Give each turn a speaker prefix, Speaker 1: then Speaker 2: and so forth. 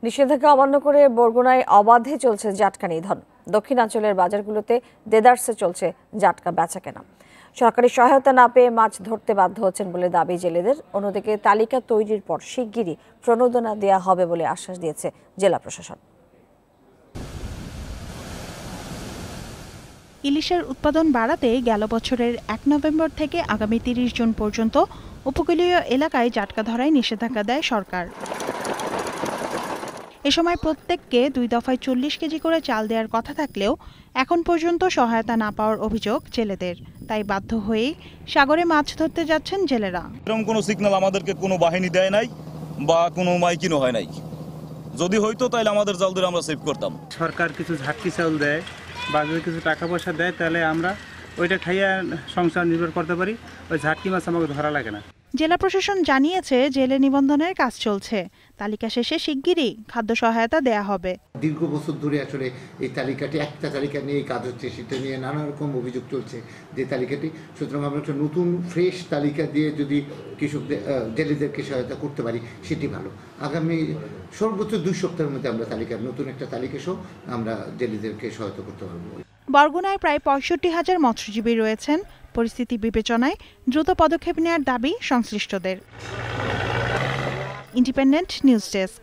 Speaker 1: নিষেধাজ্ঞা অমান্য করে বরগুনায় অবাধে চলছে জাটকা নিধন। দক্ষিণাঞ্চলের বাজারগুলোতে দেদারসে চলছে জাটকা বেচাকেনা। সরকারি সহায়তা না পেয়ে মাছ ধরতে বাধ্য হচ্ছেন বলে দাবি জেলেদের। অন্যদিকে তালিকা তৈরির পর শিগগিরই প্রণোদনা দেওয়া হবে বলে আশ্বাস দিয়েছে জেলা প্রশাসন।
Speaker 2: ইলিশের উৎপাদন বাড়াতে গেল বছরের ১ নভেম্বর থেকে আগামী ৩০ জুন পর্যন্ত উপকূলীয় এলাকায় জাটকা ধরায় নিষেধাজ্ঞা দেয় সরকার। এ সময় প্রত্যেককে ২ দফায় ৪০ কেজি করে চাল দেওয়ার কথা থাকলেও এখন পর্যন্ত সহায়তা না পাওয়ার অভিযোগ জেলেদের। তাই বাধ্য হয়েই সাগরে মাছ ধরতে যাচ্ছেন জেলেরা।
Speaker 3: এরকম কোনো সিগন্যাল আমাদেরকে কোনো বাহিনী দেয় নাই বা কোনো মাইকিনও হয় নাই। যদি হইতো তাহলে আমাদের জাল ধরে আমরা সেভ করতাম।
Speaker 4: সরকার কিছু ঝাটকি চাউল দেয় বা যদি কিছু টাকা পয়সা দেয় তাহলে আমরা ওইটা খাইয়া সংসার নির্ভর করতে পারি। ওই ঝাটকি মাছ আমাকে ধরা লাগে না।
Speaker 2: জেলা প্রশাসন জানিয়েছে জেলে নিবন্ধনের কাজ চলছে। তালিকা শেষে শিগগিরই খাদ্য সহায়তা দেয়া হবে।
Speaker 5: দীর্ঘ বছর ধরে আসলে এই তালিকাটি একটা তালিকা নিয়ে কাজ হচ্ছে, সেটা নিয়ে নানা রকম অভিযোগ চলছে যে তালিকাটি। সুতরাং আমরা একটা নতুন ফ্রেশ তালিকা দিয়ে যদি কৃষকদের জেলেদেরকে সহায়তা করতে পারি সেটি ভালো। আগামী সর্বোচ্চ ২ সপ্তাহের মধ্যে আমরা নতুন একটা তালিকা সহ আমরা জেলেদেরকে সহায়তা করতে পারবো।
Speaker 2: বরগুনায় প্রায় ৬৫,০০০ মৎস্যজীবী রয়েছেন। পরিস্থিতি বিবেচনায় দ্রুত পদক্ষেপ নেওয়ার দাবি সংশ্লিষ্টদের। Independent news desk.